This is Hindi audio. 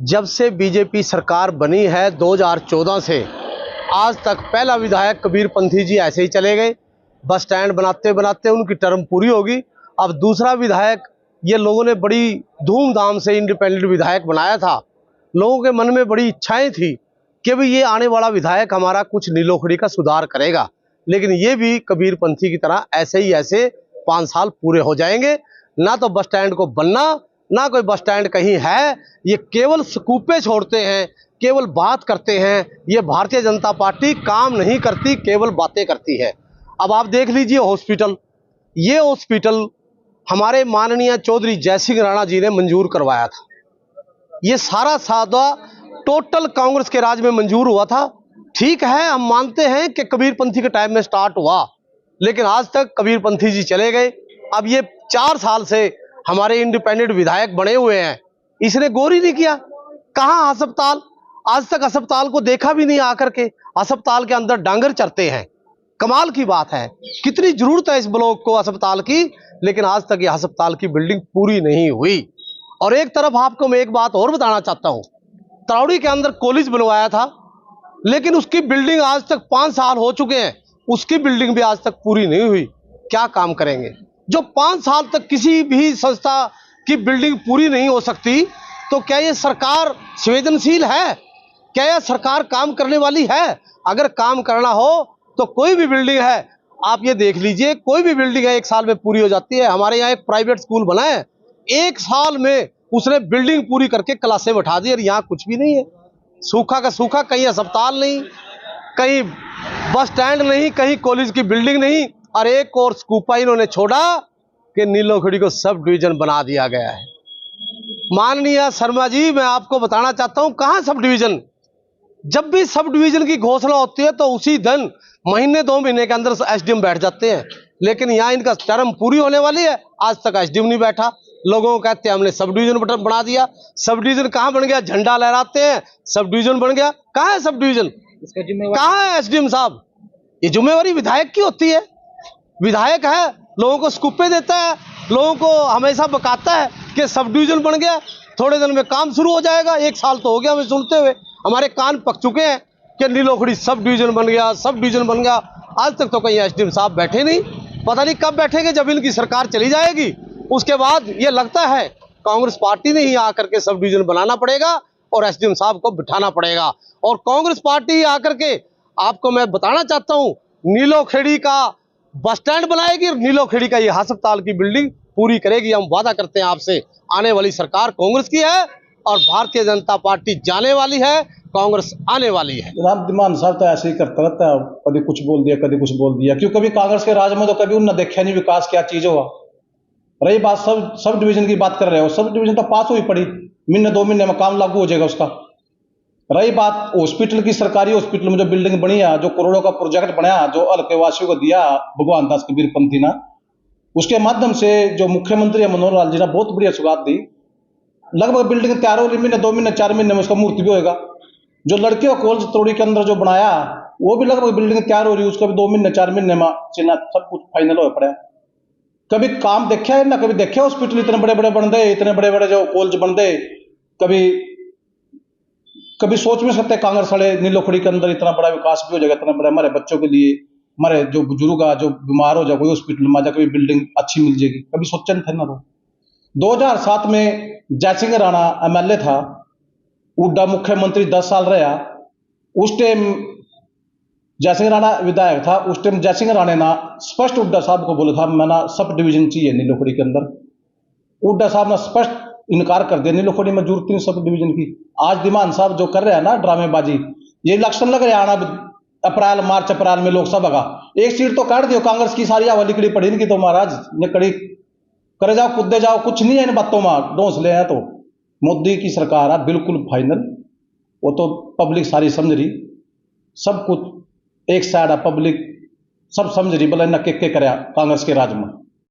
जब से बीजेपी सरकार बनी है 2014 से आज तक पहला विधायक कबीर पंथी जी ऐसे ही चले गए। बस स्टैंड बनाते बनाते उनकी टर्म पूरी होगी। अब दूसरा विधायक ये लोगों ने बड़ी धूमधाम से इंडिपेंडेंट विधायक बनाया था। लोगों के मन में बड़ी इच्छाएं थी कि भाई ये आने वाला विधायक हमारा कुछ नीलोखड़ी का सुधार करेगा, लेकिन ये भी कबीर पंथी की तरह ऐसे 5 साल पूरे हो जाएंगे। ना तो बस स्टैंड को बनना, ना कोई बस स्टैंड कहीं है। ये केवल स्कूपे छोड़ते हैं, केवल बात करते हैं। ये भारतीय जनता पार्टी काम नहीं करती, केवल बातें करती है। अब आप देख लीजिए हॉस्पिटल, ये हॉस्पिटल हमारे माननीय चौधरी जय सिंह राणा जी ने मंजूर करवाया था। ये सारा सौदा टोटल कांग्रेस के राज में मंजूर हुआ था। ठीक है, हम मानते हैं कि कबीर पंथी के टाइम में स्टार्ट हुआ, लेकिन आज तक कबीर पंथी जी चले गए। अब ये 4 साल से हमारे इंडिपेंडेंट विधायक बने हुए हैं, इसने गौर ही नहीं किया। कहाँ अस्पताल, आज तक अस्पताल को देखा भी नहीं आकर के। अस्पताल के अंदर डांगर चरते हैं। कमाल की बात है, कितनी जरूरत है इस ब्लॉक को अस्पताल की, लेकिन आज तक ये अस्पताल की बिल्डिंग पूरी नहीं हुई। और एक तरफ आपको मैं एक बात और बताना चाहता हूं, तरावड़ी के अंदर कॉलेज बनवाया था, लेकिन उसकी बिल्डिंग आज तक 5 साल हो चुके हैं, उसकी बिल्डिंग भी आज तक पूरी नहीं हुई। क्या काम करेंगे? जो 5 साल तक किसी भी संस्था की बिल्डिंग पूरी नहीं हो सकती, तो क्या ये सरकार संवेदनशील है? क्या यह सरकार काम करने वाली है? अगर काम करना हो तो कोई भी बिल्डिंग है, आप ये देख लीजिए, कोई भी बिल्डिंग है 1 साल में पूरी हो जाती है। हमारे यहाँ एक प्राइवेट स्कूल बना है, 1 साल में उसने बिल्डिंग पूरी करके क्लासें बैठा दी, और यहाँ कुछ भी नहीं है। सूखा का सूखा, कहीं अस्पताल नहीं, कहीं बस स्टैंड नहीं, कहीं कॉलेज की बिल्डिंग नहीं। और एक और स्कूपा इन्होंने छोड़ा कि नीलोखड़ी को सब डिवीजन बना दिया गया है। माननीय शर्मा जी, मैं आपको बताना चाहता हूं, कहां सब डिवीजन? जब भी सब डिवीजन की घोषणा होती है तो उसी दिन महीने 2 महीने के अंदर एसडीएम बैठ जाते हैं, लेकिन यहां इनका टर्म पूरी होने वाली है, आज तक एसडीएम नहीं बैठा। लोगों को कहते हैं हमने सब डिवीजन बना दिया। सब डिवीजन कहां बन गया? झंडा लहराते हैं सब डिवीजन बन गया। कहां है सब डिवीजन? कहां है एसडीएम साहब? ये जिम्मेवारी विधायक की होती है। विधायक है, लोगों को स्कूपे देता है, लोगों को हमेशा बकाता है कि सब डिवीजन बन गया, थोड़े दिन में काम शुरू हो जाएगा। 1 साल तो हो गया हमें सुनते हुए, हमारे कान पक चुके हैं कि नीलोखड़ी सब डिवीजन बन गया, सब डिवीजन बन गया। आज तक तो कहीं एसडीएम साहब बैठे नहीं, पता नहीं कब बैठेंगे। जब इनकी सरकार चली जाएगी उसके बाद ये लगता है कांग्रेस पार्टी ने ही आकर के सब डिवीजन बनाना पड़ेगा और एसडीएम साहब को बिठाना पड़ेगा। और कांग्रेस पार्टी आकर के, आपको मैं बताना चाहता हूं, नीलोखेड़ी का बस स्टैंड बनाएगी और नीलोखेड़ी का ये अस्पताल की बिल्डिंग पूरी करेगी। हम वादा करते हैं आपसे, आने वाली सरकार कांग्रेस की है और भारतीय जनता पार्टी जाने वाली है, कांग्रेस आने वाली है। राम दिमान साहब तो ऐसे ही करता रहता है, कभी कुछ बोल दिया कभी कुछ बोल दिया। क्यों कभी कांग्रेस के राज में तो कभी उन्होंने देखा नहीं विकास क्या चीज हुआ। रही बात सब डिवीजन की बात कर रहे हो, सब डिवीजन तो पास हुई पड़ी, महीने 2 महीने में काम लागू हो जाएगा उसका। रही बात हॉस्पिटल की, सरकारी हॉस्पिटल में जो बिल्डिंग बनी है, जो करोड़ों का प्रोजेक्ट बनाया, जो हल्के वासियों को दिया भगवान दास कबीर पंथी ना, उसके माध्यम से जो मुख्यमंत्री मनोहर लाल जी ने बहुत बढ़िया सुगात दी। लगभग बिल्डिंग तैयार हो रही, महीने 2 महीने 4 महीने में उसका मूर्ति भी होगा। जो लड़कियों कॉलेज तोड़ी के अंदर जो बनाया, वो भी लगभग बिल्डिंग तैयार हो रही है, उसका भी 2 महीने 4 महीने में सब कुछ फाइनल हो पड़ा। कभी काम देखा है ना, कभी देखे हॉस्पिटल इतने बड़े बड़े बन दे, इतने बड़े बड़े जो कॉलेज बन दे। कभी सोच में सकते कांग्रेस वाले नीलोखड़ी के अंदर इतना बड़ा विकास भी हो जाएगा, इतना बड़ा हमारे बच्चों के लिए, हमारे जो बुजुर्ग जो बीमार हो जाए कोई हॉस्पिटल में जाकर बिल्डिंग अच्छी मिल जाएगी, कभी सोचा नहीं था ना। 2007 में जय सिंह राणा एमएलए था, उड्डा मुख्यमंत्री 10 साल रहा। उस टाइम जय सिंह राणा विधायक था, उस टाइम जय सिंह राणा ने स्पष्ट उड्डा साहब को बोला था मैंने सब डिवीजन चाहिए नीलोखड़ी के अंदर। उड्डा साहब ने स्पष्ट इनकार कर दिया, नीलोखड़ी में जरूरत नहीं सब डिवीजन की। आज दिमान साहब जो कर रहे हैं ना ड्रामेबाजी, ये इलेक्शन लग रहा है आना मार्च अप्रैल में लोकसभा का, 1 सीट तो काट दियो कांग्रेस की, सारी हवा लिकड़ी पड़ी इनकी तो महाराज। ये कड़ी करे जाओ कूदे जाओ, कुछ नहीं है इन बातों में, डोंसले हैं। तो मोदी की सरकार है बिल्कुल फाइनल, वो तो पब्लिक सारी समझ रही, सब कुछ एक साइड है, पब्लिक सब समझ रही, बोले न के करे कांग्रेस के राज में।